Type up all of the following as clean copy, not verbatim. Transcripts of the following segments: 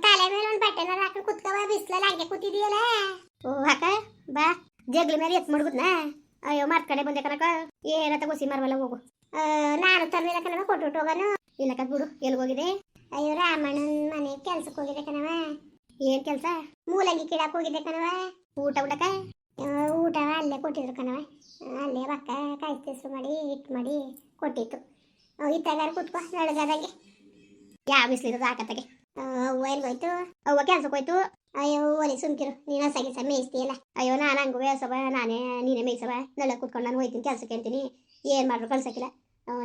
ತಲೆ ಮೇಲೆ ಒಂದು ಬಟ್ಟೆನ ಹಾಕೊಂಡು ಕುತ್ಕವ ಬಿಸ್ಲಲ್ಲಿ ಹಂಗೆ ಕೂತಿದೀಯಲ್ಲ. ಓ ಅಕ್ಕ ಬಾ ಜಗ್ಲ ಮೇಲೆ ಎತ್ ಮಾಡ್ಗುದ್ನ. ಅಯ್ಯೋ ಮಾರ್ತ್ ಕಡೆ ಬಂದೆ ಕನಕ ಏನತ್ತ ಗೊಸಿ ಮಾರ್ವಲ್ಲ ಹೋಗು. ನಾನು ತರಲಿಲ್ಲ ಕಣವ ಕೊಟ್ಬಿಟ್ಟು ಹೋಗೋನು. ಇಲ್ಲ ಕತ್ ಬಿಡು ಎಲ್ಲಿ ಹೋಗಿದೆ? ಅಯ್ಯೋ ರಾಮಣ್ಣನ ಮನೆ ಕೆಲ್ಸಕ್ಕೆ ಹೋಗಿದೆ ಕಣವ. ಏನ್ ಕೆಲ್ಸ? ಮೂಲಂಗಿ ಕಿಡಕ್ ಹೋಗಿದೆ ಕಣವ. ಊಟ ಊಟಕ್ಕ ಊಟ ಅಲ್ಲೇ ಕೊಟ್ಟಿದ್ರು ಕಣವ. ಅಲ್ಲೇ ಬಕ್ಕ ಕಾಯಿಸ್ತಿಸ್ರು ಮಾಡಿ ಹಿಟ್ಟು ಮಾಡಿ ಕೊಟ್ಟಿತ್ತು. ಇತ್ತಾಗಾರ ಕುತ್ಕೋ ನಳಗದಂಗೆ. ಯಾವ ಬಿಸ್ಲಿರೋದು ಹಾಕತ್ತಾಗೆ. ಅವ್ವ ಎಲ್ಗೋಯ್ತು? ಅವ್ವ ಕೆಲ್ಸಕ್ಕೆ ಹೋಯ್ತು. ಅಯ್ಯೋ ಒಲಿ ಸುಮ್ಕಿರು, ನೀನು ಹಸಗಿಸ ಮೇಯಿಸ್ತೀಯಲ್ಲ. ಅಯ್ಯೋ ನಾನು ಹಂಗು ಬೇಸವ, ನಾನೇ ನೀನೇ ಮೇಯಿಸವ. ನಳ್ಳ ಕುತ್ಕೊಂಡು ನಾನು ಹೋಯ್ತೀನಿ ಕೆಲ್ಸಕ್ಕೆ ಅಂತೀನಿ. ಏನು ಮಾಡ್ರು ಕಳ್ಸಕ್ಕಿಲ್ಲ.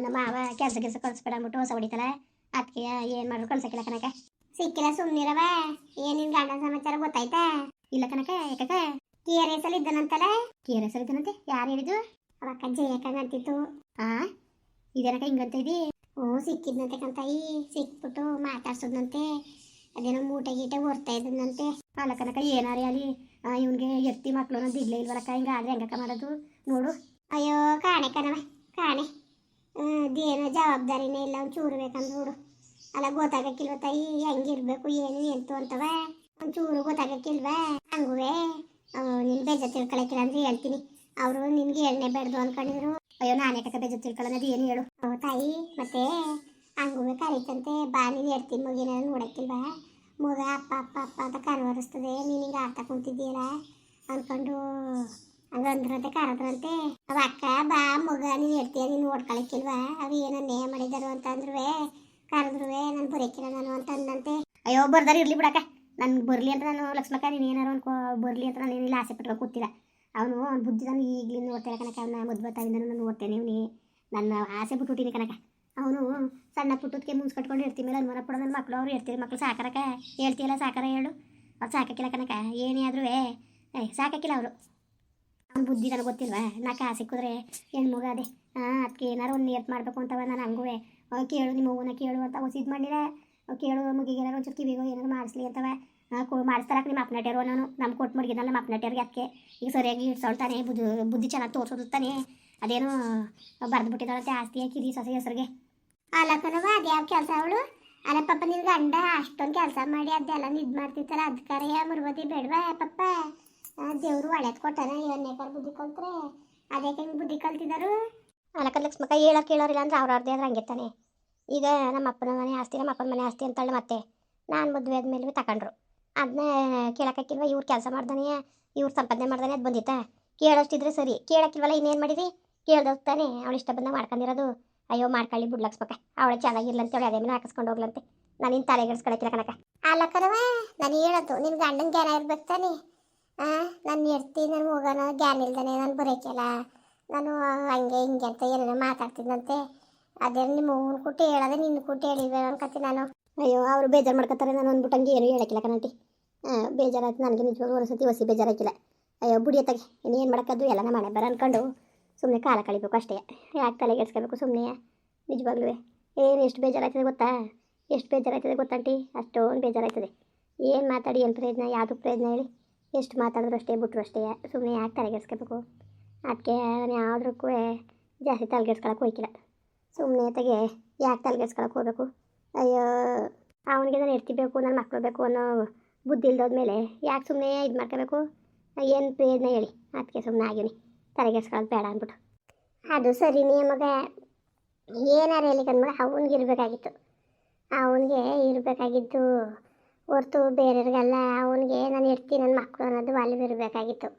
ನಮ್ಮ ಮಾವ ಕೆಲಸ ಕಳ್ಸ್ಬೇಡ ಅಂದ್ಬಿಟ್ಟು ಹೊಸ ಹೊಡಿತಾರ. ಅದಕ್ಕೆ ಏನು ಮಾಡ್ರು ಕಳ್ಸಕ್ಕಿಲ್ಲ ಕನಕ. ಸಿಕ್ಕಿಲ್ಲ ಸುಮ್ಮನಿರವ. ಏನಿನ್ ಗಂಡನ ಸಮಾಚಾರ ಗೊತ್ತಾಯ್ತಾ? ಇಲ್ಲ ಕನಕ. ಯಾಕಕ್ಕ? KRS ಅಲ್ಲಿ ಇದ್ದಾನಂತಲ್ಲ. KRS ಅಲ್ಲಿ ಇದ್ದಾನಂತೆ? ಯಾರು ಹೇಳಿದ್ದು? ಅವಕ್ಕ ಜಯಕ್ಕ ಅಂತಿತ್ತು. ಇದೇನಕ್ಕ ಹಿಂಗಂತ ಇದಿ? ಸಿಕ್ಕಿದ್ನಂತೆ ಕಂತಾಯಿ. ಸಿಕ್ಬಿಟ್ಟು ಮಾತಾಡ್ಸೋದ್ನಂತೆ. ಅದೇನೋ ಮೂಟೆ ಗೀಟೆ ಹೊರ್ತಾ ಇದ್ದನಂತೆ. ಅಲ್ಲ ಕನಕ ಏನಾರೇ ಅಲ್ಲಿ ಇವನ್ಗೆ ಎತ್ತಿ ಮಕ್ಳು ಅನ್ನೋದು ಇಡ್ಲೇ ಇಲ್ವಲ್ಲಕ್ಕ. ಹಿಂಗಾದ್ರೆ ಹೆಂಗಕ್ಕ ಮಾಡೋದು ನೋಡು. ಅಯ್ಯೋ ಕಾಣೆ ಕಣವ ಕಾಣೆ. ಅದೇನೋ ಜವಾಬ್ದಾರಿನೇ ಇಲ್ಲ ಅವ್ನು ಚೂರು ಬೇಕಂದ್ ನೋಡು. ಅಲ್ಲ ಗೊತ್ತಾಗಕ್ಕಿಲ್ವ ತಾಯಿ ಹೆಂಗಿರ್ಬೇಕು ಏನು ಎಂತು ಅಂತವ. ಒಂಚೂರು ಗೊತ್ತಾಗಕ್ಕಿಲ್ವಾ? ಹಂಗುವೆ ನಿನ್ ಬೇಜ ತಿಳ್ಕೊಳಕ್ಕಿಲ್ಲ ಅಂದ್ರೆ ಹೇಳ್ತೀನಿ. ಅವರು ನಿನ್ಗೆ ಎಣ್ಣೆ ಬೇಡ್ದು ಅನ್ಕೊಂಡಿದ್ರು. ಅಯ್ಯೋ ನಾನೇ ಕಕ್ಕ ಬೇಜ ತಿಳ್ಕೊಳ್ಳೋದು ಏನು ಹೇಳು. ತಾಯಿ ಮತ್ತೆ ಹಂಗುವೆ ಕರೀತಂತೆ. ಬಾ ನೀನು ಹೇಳ್ತೀನಿ ಮಗಿನ ನೋಡಕ್ಕಿಲ್ವಾ? ಮಗ ಅಪ್ಪ ಅಪ್ಪ ಅಪ್ಪ ಅಂತ ಕನ್ವರಿಸ್ತದೆ. ನೀನು ಹಿಂಗೆ ಆಡ್ತಾ ಕುಂತಿದ್ದೀಯಲ್ಲ ಅಂದ್ಕೊಂಡು ಹಂಗಂದ್ರಂತೆ ಕರೆದ್ರಂತೆ. ಅವ ಅಕ್ಕ ಬಾ ಮಗ ನೀನು ಹೇಳ್ತೀಯ ನೀನು ನೋಡ್ಕೊಳಕ್ಕಿಲ್ವಾ? ಅವು ಏನನ್ನೇ ಮಾಡಿದಾರು ಅಂತ ಅಂದ್ರುವೆ ಕರೆದ್ರುವೆ ನಾನು ಬರೋಕ್ಕಿಲ್ಲ ನಾನು ಅಂತ ಅಂದಂತೆ. ಅಯ್ಯೋ ಬರ್ದಾರ ಇರ್ಲಿ ಬಿಡಕ್ಕ. ನನ್ಗೆ ಬರಲಿ ಅಂತ ನಾನು ಲಕ್ಷ್ಮಕ್ಕ ನೀನು ಏನಾರು ಅನ್ಕೋ ಬರಲಿ ಅಂತ ನಾನು ಏನಿಲ್ಲ ಆಸೆ ಪಟ್ಕೊ ಕೂತಿಲ್ಲ. ಅವನು ಅವ್ನ ಬುದ್ಧಿ ನಾನು ಈಗಲಿಂದ ನೋಡ್ತೇನೆ ಕನಕ. ಅವನ ಮದ್ಬತ್ತಾವಿಂದ ನಾನು ನೋಡ್ತೇನೆ. ಇವನಿ ನನ್ನ ಆಸೆ ಬಿಟ್ಬಿಟ್ಟಿನಿ ಕನಕ. ಅವನು ಸಣ್ಣ ಪುಟ್ಟದಕ್ಕೆ ಮುನ್ಸ್ ಕಟ್ಕೊಂಡು ಇರ್ತೀವಿ ಮೇಲೆ ಅನುಮಾನ ಪಡೋ ನನ್ನ ಮಕ್ಕಳು ಅವ್ರು ಇರ್ತೀವಿ. ಮಕ್ಳು ಸಾಕಾರಕ್ಕ ಹೇಳ್ತೀಯಲ್ಲ ಸಾಕಾರ ಹೇಳು. ಅವ್ರು ಸಾಕಕ್ಕಿಲ್ಲ ಕನಕ. ಏನೇ ಆದ್ರೂ ಸಾಕಕ್ಕಿಲ್ಲ ಅವರು. ಅವ್ನ ಬುದ್ಧಿ ನನಗೆ ಗೊತ್ತಿಲ್ವಾ? ನಾ ಕಾಸು ಸಿಕ್ಕಿದ್ರೆ ಹೆಣ್ಮಗ ಅದೇ ಅದಕ್ಕೆ ಏನಾರು ಒಂದು ನಿಯತ್ ಮಾಡಬೇಕು ಅಂತವ. ನಾನು ಹಂಗುವೆ ಕೇಳು ನಿಮ್ಮ ಹೂವನ್ನ ಕೇಳು ಅಂತ ಹೊಸಿದ್ ಮಾಡಿಲ್ಲ. ಕೇಳು ಮುಗಿಗೆ ಏನಾರು ಒಂಚೂರು ಕಿವಿಗೋ ಏನಾರು ಮಾಡಿಸ್ಲಿ ಅಂತವ. ಮಾಡಿಸ್ತಾರಕ್ಕೆ ನಿಮ್ಮ ಅಪ್ಪನಟೇರು ನಾನು ನಮ್ಗೆ ಕೊಟ್ಟು ಮಡಗಿದ್ನಲ್ಲ ನಮ್ಮ ಅಪ್ಪನಟೇರಿಗೆ. ಅದಕ್ಕೆ ಈಗ ಸರಿಯಾಗಿ ಇಡ್ಸೋಳ್ತಾನೆ. ಬುದ್ಧಿ ಚೆನ್ನಾಗಿ ತೋರಿಸೋದು ತಾನೆ. ಅದೇನೋ ಬರೆದು ಬಿಟ್ಟಿದ್ದಾಳಂತೆ ಆಸ್ತಿಯ ಕಿರಿ ಸೊಸೆ ಹೆಸರಿಗೆ. ಅಲ್ಲ ಕಣವ ಅದು ಯಾವ ಕೆಲಸ ಅವಳು? ಅಲ್ಲ ಪಪ್ಪ ನಿನ್ ಗಂಡ ಅಷ್ಟೊಂದು ಕೆಲಸ ಮಾಡಿ ಅದೆಲ್ಲ ನಿದ್ ಮಾಡ್ತಿರ್ತಾರ. ಅದಕ್ಕಾರೆ ಮುರುವತಿ ಬೇಡವಾ ಪಪ್ಪ? ದೇವ್ರು ಒಳ್ಳೆದು ಕೊಟ್ಟಾನ. ಇವನ್ನೇಕಾರ ಬುದ್ಧಿ ಕಲ್ತ್ರೆ ಅದಕ್ಕೆ ಹೆಂಗೆ ಬುದ್ಧಿ ಕಲ್ತಿದ್ದಾರು? ಅಲ್ಲಕ್ಕ ಲಕ್ಷ್ಮಕ್ಕ ಹೇಳೋರು ಕೇಳೋರಿಲ್ಲ ಅಂದ್ರೆ ಅವ್ರವ್ರದ್ದೇ ಆದ್ರೆ ಹಂಗೆ ತಾನೆ. ಈಗ ನಮ್ಮ ಅಪ್ಪನ ಮನೆ ಆಸ್ತಿ ನಮ್ಮ ಅಪ್ಪನ ಮನೆ ಆಸ್ತಿ ಅಂತೇಳಿ ಮತ್ತೆ ನಾನು ಮದುವೆ ಆದ್ಮೇಲೆ ತಗೊಂಡ್ರು. ಅದನ್ನ ಕೇಳಕ್ಕಿಲ್ವ? ಇವ್ರು ಕೆಲಸ ಮಾಡ್ದಾನೆ ಇವ್ರು ಸಂಪಾದನೆ ಮಾಡ್ದಾನೆ ಅದು ಬಂದಿತ್ತಾ? ಕೇಳೋಷ್ಟಿದ್ರೆ ಸರಿ. ಕೇಳಕ್ಕಿಲ್ವಲ್ಲ ಇನ್ನೇನು ಮಾಡಿದ್ರಿ? ಕೇಳ್ದೋಗ್ ತಾನೆ ಅವಳು ಇಷ್ಟ ಬಂದ ಮಾಡ್ಕೊಂಡಿರೋದು. ಅಯ್ಯೋ ಮಾಡ್ಕೊಳ್ಳಿ ಬಿಡ್ಲಕ್ಸ್ಬೇಕ. ಅವಳೆ ಚೆನ್ನಾಗಿಲ್ಲ ಅಂತೇಳಿ ಅದೇ ಮೇಲೆ ಹಾಕಿಸ್ಕೊಂಡು ಹೋಗ್ಲಂತೆ. ನಾನು ಇನ್ನು ತಲೆಗೆಡ್ಸ್ಕೊಳಕ್ಕಿಲ್ಲ ಕನಕ. ಅಲ್ಲ ಕಣವ ನಾನು ಹೇಳೋದು ನಿನ್ನ ಗಂಡನ ಜ್ಞಾನ ಇರ್ಬೇಕು ತಾನೆ. ನಾನು ಎಡ್ತೀನಿ ನಾನು ಹೋಗೋಣ ಜ್ಞಾನ ಇಲ್ದಾನೆ ನಾನು ಬರೋಕ್ಕಿಲ್ಲ. ನಾನು ಹಂಗೆ ಹಿಂಗೆ ಅಂತ ಏನೇನೋ ಮಾತಾಡ್ತಿದ್ದಂತೆ. ಅದೇ ನಿಮ್ಮ ಹೂವನ್ ಕೊಟ್ಟು ಹೇಳೋದೆ ನಿನ್ನ ಕೊಟ್ಟು ಹೇಳಿದ್ವೆ ಅನ್ಕತಿ ನಾನು. ಅಯ್ಯೋ ಅವರು ಬೇಜಾರು ಮಾಡ್ಕೊತಾರೆ. ನಾನು ಅಂದ್ಬಿಟ್ಟಂಗೆ ಏನು ಹೇಳಕ್ಕಿಲ್ಲ ಕಣಂಟಿ. ಬೇಜಾರಾಯ್ತು ನನಗೆ ನಿಜವಾಗ್ಲೂ ಒಂದ್ಸತಿ ಹೊಸಿ ಬೇಜಾರಾಕಿಲ್ಲ. ಅಯ್ಯೋ ಬುಡಿಯತ್ತಾಗೆ ಇನ್ನೇನು ಮಾಡೋಕ್ಕದ್ದು ಎಲ್ಲ ನಮ್ಮ ಮನೆ ಬರ ಅಂದ್ಕೊಂಡು ಸುಮ್ಮನೆ ಕಾಲ ಕಳಿಬೇಕು ಅಷ್ಟೇ. ಯಾಕೆ ತಲೆಗೆಡ್ಸ್ಕೋಬೇಕು ಸುಮ್ಮನೆ? ನಿಜವಾಗ್ಲೂ ಏನು ಎಷ್ಟು ಬೇಜಾರಾಯ್ತದೆ ಗೊತ್ತಾ? ಎಷ್ಟು ಬೇಜಾರಾಯ್ತದೆ ಗೊತ್ತಂಟಿ? ಅಷ್ಟೊಂದು ಬೇಜಾರಾಯ್ತದೆ. ಏನು ಮಾತಾಡಿ ಏನು ಪ್ರಯೋಜನ? ಯಾವುದಕ್ಕೆ ಪ್ರಯೋಜನ ಹೇಳಿ? ಎಷ್ಟು ಮಾತಾಡಿದ್ರು ಅಷ್ಟೇ ಬಿಟ್ರು ಅಷ್ಟೇ. ಸುಮ್ಮನೆ ಯಾಕೆ ತಲೆಗೆಡ್ಸ್ಕೋಬೇಕು? ಅದಕ್ಕೆ ನಾನು ಯಾವುದಕ್ಕೂ ಜಾಸ್ತಿ ತಲೆಗೆಡ್ಸ್ಕೊಳಕ್ಕೆ ಹೋಯ್ಕಿಲ್ಲ. ಸುಮ್ಮನೆ ತೆಗೆ ಯಾಕೆ ತಲೆಗೆಡ್ಸ್ಕೊಳಕ್ಕೆ ಹೋಗ್ಬೇಕು? ಅಯ್ಯೋ ಅವನಿಗೆ ನಾನು ಎಡ್ತಿಬೇಕು ನನ್ನ ಮಕ್ಕಳು ಬೇಕು ಅನ್ನೋ ಬುದ್ಧಿ ಇಲ್ದೋದ್ಮೇಲೆ ಯಾಕೆ ಸುಮ್ಮನೆ ಇದು ಮಾಡ್ಕೋಬೇಕು? ಏನು ಪ್ರಯೋಜನ ಹೇಳಿ? ಅದಕ್ಕೆ ಸುಮ್ಮನೆ ಆಗಿನಿ ತಲೆಗೆಡ್ಸ್ಕೊಳ್ಳೋದು ಬೇಡ ಅಂದ್ಬಿಟ್ಟು. ಅದು ಸರಿನೇ ಮಗ. ಏನಾರು ಹೇಳಿ ಕಂದ್ಮೇಲೆ ಅವನಿಗೆ ಇರಬೇಕಾಗಿತ್ತು. ಅವನಿಗೆ ಇರಬೇಕಾಗಿದ್ದು ಹೊರ್ತು ಬೇರೆಯವ್ರಿಗೆಲ್ಲ ಅವನಿಗೆ ನಾನು ಇರ್ತೀನಿ ನನ್ನ ಮಕ್ಕಳು ಅನ್ನೋದು ಅಲ್ಲಿ ಇರಬೇಕಾಗಿತ್ತು.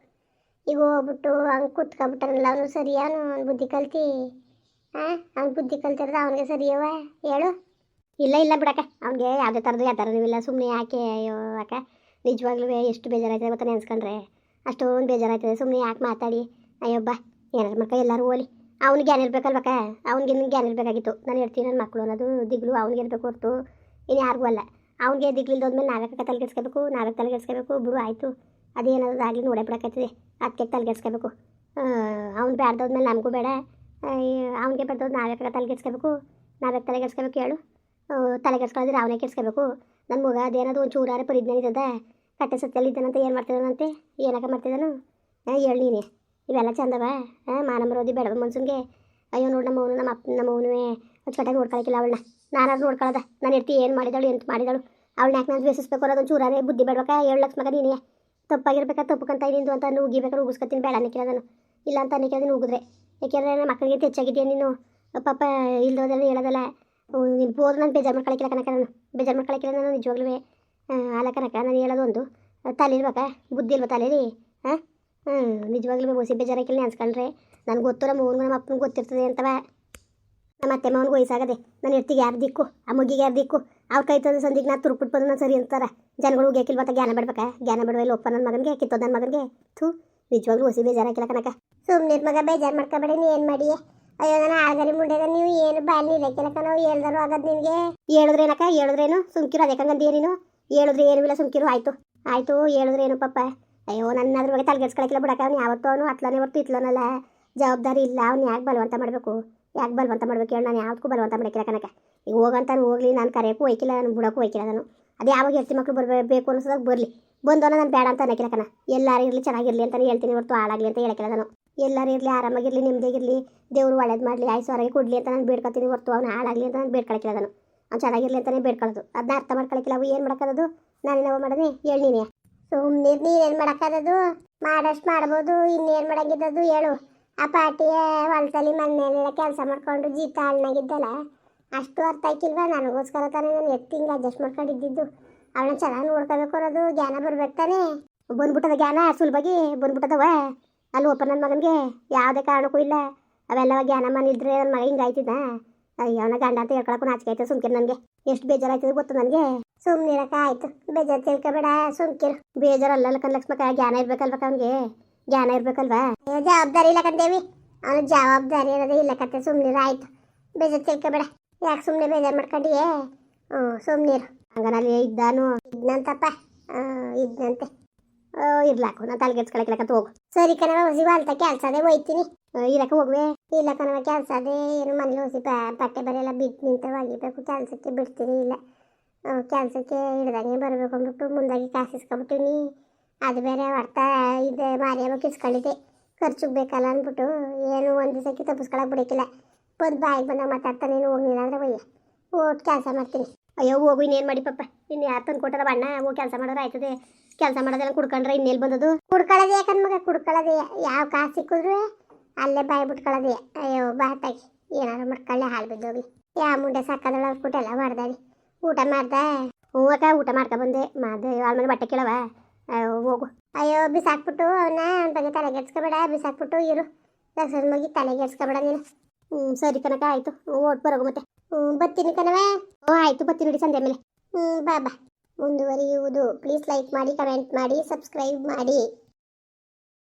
ಈಗ ಹೋಗ್ಬಿಟ್ಟು ಹಂಗೆ ಕುತ್ಕೊಬಿಟ್ಟಾನಲ್ಲ ಅವನು. ಸರಿಯಾನು ಅವ್ನು ಬುದ್ಧಿ ಕಲ್ತಿ? ಅವ್ನು ಬುದ್ಧಿ ಕಲ್ತಿರೋದು ಅವನಿಗೆ ಸರಿಯವ ಹೇಳು? ಇಲ್ಲ ಇಲ್ಲ ಬಿಡಕ್ಕ. ಅವ್ನಿಗೆ ಯಾವುದೇ ಥರದ್ದು ಯಾವ ಥರನೂ ಇಲ್ಲ. ಸುಮ್ಮನೆ ಯಾಕೆ? ಅಯ್ಯೋ ಅಕ್ಕ ನಿಜವಾಗ್ಲೂ ಎಷ್ಟು ಬೇಜಾರಾಯ್ತದೆ ಗೊತ್ತಾ ನೆನೆಸ್ಕೊಂಡ್ರೆ? ಅಷ್ಟೊಂದು ಬೇಜಾರಾಯ್ತದೆ. ಸುಮ್ಮನೆ ಯಾಕೆ ಮಾತಾಡಿ? ಅಯ್ಯೊಬ್ಬ ಏನಾರು ಮಕ್ಕ ಎಲ್ಲರೂ ಹೋಲಿ. ಅವ್ನಿಗೆ ಜ್ಞಾನ ಇರಬೇಕಲ್ವಕ್ಕ? ಅವ್ನಿಗೆ ಜ್ಞಾನ ಇರಬೇಕಾಗಿತ್ತು. ನಾನು ಹೇಳ್ತೀನಿ ನನ್ನ ಮಕ್ಕಳು ಅನ್ನೋದು ದಿಗ್ಲು ಅವ್ನಿಗೆ ಇರಬೇಕು ಹೊರ್ತು ಇನ್ನು ಯಾರಿಗೂ ಅಲ್ಲ. ಅವ್ನಿಗೆ ದಿಗ್ಲಿಲ್ದೋದ್ಮೇಲೆ ನಾವ್ಯಾಕೆ ತಲೆಗೆಡ್ಸ್ಕೋಬೇಕು? ನಾವೇ ತಲೆಗೆಡ್ಸ್ಕೋಬೇಕು? ಬಿಡು ಆಯಿತು. ಅದೇನಾದ್ರು ಆಗಲಿ ನೋಡೇ ಬಿಡಕತ್ತಿದೆ. ಅದಕ್ಕೆ ತಲೆಗೆಡ್ಸ್ಕೋಬೇಕು. ಅವ್ನು ಬೇಡ್ದೋದ್ಮೇಲೆ ನಮಗೂ ಬೇಡ. ಅವ್ನಿಗೆ ಬೇಡ್ದೋದು ನಾವ್ಯಾಕೆ ತಲೆಗೆಡ್ಸ್ಕೋಬೇಕು? ನಾವ್ಯಾಕೆ ತಲೆಗೆಡ್ಸ್ಕೋಬೇಕು ಹೇಳು? ತಲೆಗೆಡ್ಸ್ಕೊಳ್ಳೋದ್ರೆ ಅವನೇ ಕೆಡ್ಸ್ಕೋಬೇಕು. ನನ್ನ ಮಗ ಅದೇನಾದ್ರು ಒಂದು ಚೂರಾರೆ ಪರಿಜ್ಞಾನಿದ್ದದ ಕಟ್ಟೆ ಸತ್ಯಲ್ಲಿ ಇದ್ದಾನಂತ ಏನು ಮಾಡ್ತಿದ್ದಾನಂತೆ? ಏನಕ್ಕೆ ಮಾಡ್ತಿದ್ದಾನು ಹೇಳಿ ನೀನೆ? ಇವೆಲ್ಲ ಚಂದವ? ಮಾನ ಮರೋದಿ ಬೇಡವ ಮನ್ಸೂನ್ಗೆ? ಅಯ್ಯೋ ನೋಡಿ ನಮ್ಮ ಅವನುವೇ ಅಚ್ಚುಕಟ್ಟಾಗಿ ನೋಡ್ಕೊಳಕ್ಕಿಲ್ಲ ಅವಳನ್ನ. ನಾನಾದ್ರು ನೋಡ್ಕೊಳ್ಳೋದ? ನಾನು ಇರ್ತಿ ಏನು ಮಾಡಿದಳು ಎಂತ ಮಾಡಿದಳು ಅವಳನ್ನ ಯಾಕೆ ನಾನು ದ್ವೇಷಿಸ್ಬೇಕು ಅನ್ನೋದೊಂದು ಚೂರಾರೆ ಬುದ್ಧಿ ಬೇಡಬೇಕಾ 7 ಲಕ್ಷ ಮಗ ನೀನೇ ತಪ್ಪಾಗಿರ್ಬೇಕಾ ತಪ್ಪುಕಂತ ನಿಂದು ಅಂತ ಉಗಿಬೇಕಾದ್ರೆ ಉಗಿಸ್ಕೊತೀನಿ ಬೇಡ ಅನ್ನಕ್ಕಿಲ್ಲ ನಾನು ಇಲ್ಲ ಅಂತ ಅನ್ನಕ್ಕಿಲ್ಲ ಉಗಿದ್ರೆ ಯಾಕೆಂದರೆ ನನ್ನ ಮಕ್ಕಳಿಗೆ ತೆಚ್ಚಾಗಿದೆಯಾ ನೀನು ಪಾಪ ಇಲ್ದೋದೆಲ್ಲ ಹೇಳೋದಲ್ಲ ನೀನು ಬೋದು ನಾನು ಬೇಜಾರು ಮಾಡ್ಕೊಳಕ್ಕಿಲ್ಲ ಕನಕ ನಾನು ಬೇಜಾರು ಮಾಡ್ಕೊಳಕ್ಕಿಲ್ಲ ನಾನು ನಿಜವಾಗ್ಲೂ ಅಲ್ಲ ಕನಕ ನಾನು ಹೇಳೋದೊಂದು ತಲೆ ಇರ್ಬೇಕಾ ಬುದ್ಧಿ ಇಲ್ವಾ ತಲೆರಿ ಹಾಂ ನಿಜವಾಗ್ಲೂ ಓಸಿ ಬೇಜಾರಾಕಿಲ್ಲ ನೆನ್ಸ್ಕೊಂಡ್ರೆ ನನಗೆ ಗೊತ್ತು ನಮ್ಮ ಅವ್ನಿಗೂ ನಮ್ಮ ಅಪ್ಪನಿಗೆ ಗೊತ್ತಿರ್ತದೆ ಅಂತವ ನಮ್ಮ ಅತ್ತೆ ಮಾವನಿಗೆ ವಯಸ್ಸಾಗದೆ ನಾನು ಎತ್ತಿಗೆ ಯಾರು ದಿಕ್ಕು ಆ ಮಗಿಗೆ ಯಾರು ದಿಕ್ಕು ಅವ್ರ ಕೈ ತಂದು ಸಂದಿಗೆ ನಾನು ತುರುಕ್ಬಿಟ್ಟು ಬಂದು ನಾನು ಸರಿ ಅಂತಾರೆ ಜನಗಳು ಹೋಗ್ಯಾಕಿಲ್ ಮತ್ತೆ ಜ್ಞಾನ ಬಿಡ್ಬೇಕಾ ಜ್ಞಾನ ಬಿಡುವ ಒಪ್ಪ ನನ್ನ ಮಗನಿಗೆ ಕಿತ್ತೋದು ನನ್ನ ಮಗನಿಗೆ ಥೂ ನಿಜವಾಗ್ಲೂ ಹೊಸಿ ಬೇಜಾರಾಕಿಲ್ಲ ಕನಕ ಸುಮ್ಮನೆ ಮಗ ಬೇಜಾರು ಮಾಡ್ಕೊಬೇಡಿ ನೀ ಏನು ಮಾಡಿ ಅಯ್ಯೋ ನಾನು ಆಳ್ಗರಿ ಮುಂಡೆದ ನೀವು ಏನು ಬಾಯಲ್ಲಿ ಇರಕ್ಕಿಲ್ಲಕ್ಕ ನಾವು ಹೇಳ್ದರು ಆಗದು ನಿನಗೆ ಹೇಳಿದ್ರೇನಕ್ಕ ಹೇಳಿದ್ರೇನು ಸುಮ್ಕಿರು ಅದಕ್ಕಂಗಂದು ಏನೇನು ಹೇಳಿದ್ರೆ ಏನೂ ಇಲ್ಲ ಸುಮ್ಕಿರು ಆಯಿತು ಆಯಿತು ಹೇಳಿದ್ರೇನು ಪಾಪ ಅಯ್ಯೋ ನನ್ನ ಅದ್ರ ಬಗ್ಗೆ ತಲೆಗೆಡ್ಸ್ಕೊಳಕ್ಕಿಲ್ಲ ಬಿಡಕ್ಕ ಅವ್ನು ಯಾವತ್ತೋ ಅವನು ಅತ್ಲನೇ ಹೊರ್ತು ಇತ್ಲನಲ್ಲ ಜವಾಬ್ದಾರಿ ಇಲ್ಲ ಅವ್ನು ಯಾಕೆ ಬಲವಂತ ಮಾಡಬೇಕು ಯಾಕೆ ಬಲವಂತ ಮಾಡ್ಬೇಕು ಹೇಳಿ ನಾನು ಯಾವ್ದಕ್ಕೂ ಬಲವಂತ ಮಾಡಕ್ಕಿಲ್ಲ ಕನಕ ಈಗ ಹೋಗಂತಾನು ಹೋಗ್ಲಿ ನಾನು ಕರೆಯೋಕ್ಕೂ ಹೋಯ್ಕಿಲ್ಲ ನಾನು ಬಿಡೋಕ್ಕೂ ಹೋಯ್ಕಿಲ್ಲ ನಾನು ಅದು ಯಾವಾಗ ಹೆತ್ತಿ ಮಕ್ಳು ಬರಬೇಕು ಅನ್ಸೋದಾಗ ಬರಲಿ ಬಂದವನ ನಾನು ಬೇಡ ಅಂತ ಅನ್ನಕ್ಕಿಲ್ಲ ಕಣ ಎಲ್ಲರೂ ಇರಲಿ ಚೆನ್ನಾಗಿರಲಿ ಅಂತಲೇ ಹೇಳ್ತೀನಿ ಹೊರತು ಹಾಳಾಗಲಿ ಅಂತ ಹೇಳಕ್ಕಿಲ್ಲ ನಾನು ಎಲ್ಲರೂ ಇರಲಿ ಆರಾಮಾಗಿರಲಿ ನೆಮ್ಮದಿಯಾಗಿರಲಿ ದೇವರು ಒಳ್ಳೇದು ಮಾಡಲಿ ಆಯ್ಸು ಹೊರಗೆ ಕೊಡಲಿ ಅಂತ ನಾನು ಬೇಡ್ಕೊತೀನಿ ಹೊರತು ಅವ್ನು ಹಾಳಾಗಲಿ ಅಂತ ನಾನು ಬೇಡ್ಕೊಳಕ್ಕಿಲ್ಲ ನಾನು ಅವ್ನು ಚೆನ್ನಾಗಿರಲಿ ಅಂತಲೇ ಬೇಡ್ಕೊಳ್ಳೋದು ಅದನ್ನ ಅರ್ಥ ಮಾಡ್ಕೊಳಕ್ಕಿಲ್ಲ ಅವು ಏನು ಮಾಡೋಕ್ಕಾಗೋದು ನಾನೇನವ ಮಾಡೋದೇ ಹೇಳಿ ನೀನೇ ಸುಮ್ಮನೆ ನೀನೇನು ಮಾಡೋಕ್ಕಾಗೋದು ಮಾಡಷ್ಟು ಮಾಡ್ಬೋದು ಇನ್ನೇನು ಮಾಡೋಂಗಿದ್ದದು ಹೇಳು ಆ ಪಾಟಿಯ ಹೊಲದಲ್ಲಿ ಮನೆಯಲ್ಲೆಲ್ಲ ಕೆಲಸ ಮಾಡ್ಕೊಂಡು ಜೀತ ಹಾಳ್ನಾಗಿದ್ದಲ್ಲ ಅಷ್ಟು ಅರ್ಥ ಆಯ್ಕಿಲ್ವಾ ನನಗೋಸ್ಕರ ತಾನೇ ನಾನು ಎತ್ತಿಂಗೆ ಅಡ್ಜಸ್ಟ್ ಮಾಡ್ಕೊಂಡಿದ್ದು ಅವಳನ್ನ ಚೆನ್ನಾಗಿ ನೋಡ್ಕೋಬೇಕು ಅನ್ನೋದು ಜ್ಞಾನ ಬರ್ಬೇಕು ತಾನೇ ಬಂದ್ಬಿಟ್ಟದ ಜ್ಞಾನ ಸುಲಭವಾಗಿ ಬಂದ್ಬಿಟ್ಟದವ ಅಲ್ಲಿ ಒಪ್ಪ ನನ್ನ ಮಗನಿಗೆ ಯಾವುದೇ ಕಾರಣಕ್ಕೂ ಇಲ್ಲ ಅವೆಲ್ಲ ಜ್ಞಾನ ಮನಿದ್ರೆ ನನ್ನ ಮಗ ಹಿಂಗಾಯ್ತಿದ್ದ ಅಯ್ಯೋ ಅವನ ಗಂಡ ಅಂತ ಹೇಳ್ಕೊಳಕ್ಕೂ ನಾಚಿಕೆ ಆಯ್ತು ಸುಮ್ಕಿರು ನನಗೆ ಎಷ್ಟು ಬೇಜಾರಾಯ್ತದೆ ಗೊತ್ತು ನನಗೆ ಸುಮ್ಮನಿರಕ್ಕ ಆಯ್ತು ಬೇಜಾರು ತಿಳ್ಕೊಬೇಡ ಸುಮ್ಕಿರು ಬೇಜಾರಲ್ಲ ಕನ್ಲಕ್ಷ್ಮಕ್ಕ ಜ್ಞಾನ ಇರ್ಬೇಕಲ್ವ ಅವನಿಗೆ ಜ್ಞಾನ ಇರ್ಬೇಕಲ್ವಾ ಜವಾಬ್ದಾರಿ ಇಲ್ಲ ಕಂದೇವಿ ಅವನು ಜವಾಬ್ದಾರಿ ಇರೋದೇ ಇಲ್ಲ ಕತ್ತೆ ಸುಮ್ಮನಿರ ಆಯ್ತು ಬೇಜಾರು ತಿಳ್ಕೊಬೇಡ ಯಾಕೆ ಸುಮ್ಮನೆ ಬೇಜಾರು ಮಾಡ್ಕೊಂಡಿಯೇ ಸುಮ್ಮನಿರು ಹಂಗನಲ್ಲಿ ಇದ್ದಾನು ಇದ್ನಂತಪ್ಪ ಇದ್ನಂತೆ ಇರ್ಲಾಕು ನಾನು ತಲೆಗೆಡ್ಸ್ಕೊಳಕ್ಕಿಲ್ಲಕಂತ ಹೋಗು ಸರಿ ಕಣವ ಹೊಸಿ ಹೊಲ್ತ ಕೆಲಸ ಅದೇ ಹೋಯ್ತೀನಿ ಇರಕ್ಕೆ ಹೋಗುವೆ ಇಲ್ಲ ಕಣವ ಕೆಲಸ ಅದೇ ಏನು ಮನೇಲಿ ಹೊಸಿ ಬಟ್ಟೆ ಬರೆ ಎಲ್ಲ ಬಿದ್ದು ನಿಂತ ಒಗಿಬೇಕು ಕೆಲಸಕ್ಕೆ ಬಿಡ್ತೀನಿ ಇಲ್ಲ ಕೆಲಸಕ್ಕೆ ಹಿಡ್ದಂಗೆ ಬರಬೇಕು ಅಂದ್ಬಿಟ್ಟು ಮುಂದಾಗಿ ಕಾಸಿಸ್ಕೊಂಬಿಟ್ಟಿನಿ ಅದು ಬೇರೆ ಹೊರ್ತ ಇದೆ ಮಾರಿಯಮ್ಮ ಕಿಸ್ಕೊಂಡಿದ್ದೆ ಖರ್ಚಿಗೆ ಬೇಕಲ್ಲ ಅಂದ್ಬಿಟ್ಟು ಏನು ಒಂದು ದಿವಸಕ್ಕೆ ತಪ್ಪಿಸ್ಕೊಳಕ್ಕೆ ಬಿಡೋಕ್ಕಿಲ್ಲ ಬಂದು ಬಾಯಿಗೆ ಬಂದಾಗ ಮಾತಾಡ್ತಾನೆ ನೀನು ಹೋಗಿಲ್ಲ ಅಂದರೆ ಒಯ್ಯ ಓಟ್ ಕೆಲಸ ಮಾಡ್ತೀನಿ ಅಯ್ಯೋ ಹೋಗು ಇನ್ನೇನು ಮಾಡಿ ಪಪ್ಪ ಇನ್ನು ಯಾರು ತಂದು ಕೊಟ್ಟಾರ ಬಣ್ಣ ಹೋಗಿ ಕೆಲಸ ಮಾಡೋರು ಆಯ್ತದೆ ಕೆಲಸ ಮಾಡೋದೆಲ್ಲ ಕುಡ್ಕೊಂಡ್ರೆ ಇನ್ನೆಲ್ಲಿ ಬಂದದು ಕುಡ್ಕೊಳ್ಳೋದೇ ಯಾಕಂದ್ ಮಗ ಕುಡ್ಕೊಳ್ಳೋದೇ ಯಾವ ಕಾಸು ಸಿಕ್ಕಿದ್ರು ಅಲ್ಲೇ ಬಾಯಿ ಬಿಟ್ಕೊಳ್ಳೋದೇ ಅಯ್ಯೋ ಬಾತಾಗಿ ಏನಾದ್ರು ಮಾಡ್ಕೊಳ್ಳೆ ಹಾಲು ಬಿದ್ದೋಗಿ ಯಾವ ಮುಂಡೆ ಸಾಕೋದಳ ಬಿಟ್ಟೆಲ್ಲ ಮಾಡ್ದಾಡಿ ಊಟ ಮಾಡ್ದೆ ಹ್ಞೂ ಅಕ್ಕ ಊಟ ಮಾಡ್ಕೊ ಬಂದೆ ಮಾಡ್ದೆ ಆಮೇಲೆ ಬಟ್ಟೆ ಕೇಳವ ಹೋಗು ಅಯ್ಯೋ ಬಿಸಾಕ್ಬಿಟ್ಟು ಅವನ್ನ ಬಗ್ಗೆ ತಲೆಗೆಡ್ಸ್ಕೊಬೇಡ ಬಿಸಾಕ್ಬಿಟ್ಟು ಇರು ದಸರ ಮಗಿ ತಲೆಗೆಡ್ಸ್ಕೊಬೇಡ ನೀನು ಸರಿ ಕನಕ ಆಯಿತು ಓಟ್ ಬರೋಗು ಮತ್ತೆ ಬರ್ತೀನಿ ಕಣವೇ ಆಯಿತು ಬರ್ತೀನಿ ನೋಡಿ ಸಂಜೆ ಮೇಲೆ ಬಾ ಮುಂದುವರಿಯುವುದು ಪ್ಲೀಸ್ ಲೈಕ್ ಮಾಡಿ ಕಮೆಂಟ್ ಮಾಡಿ ಸಬ್ಸ್ಕ್ರೈಬ್ ಮಾಡಿ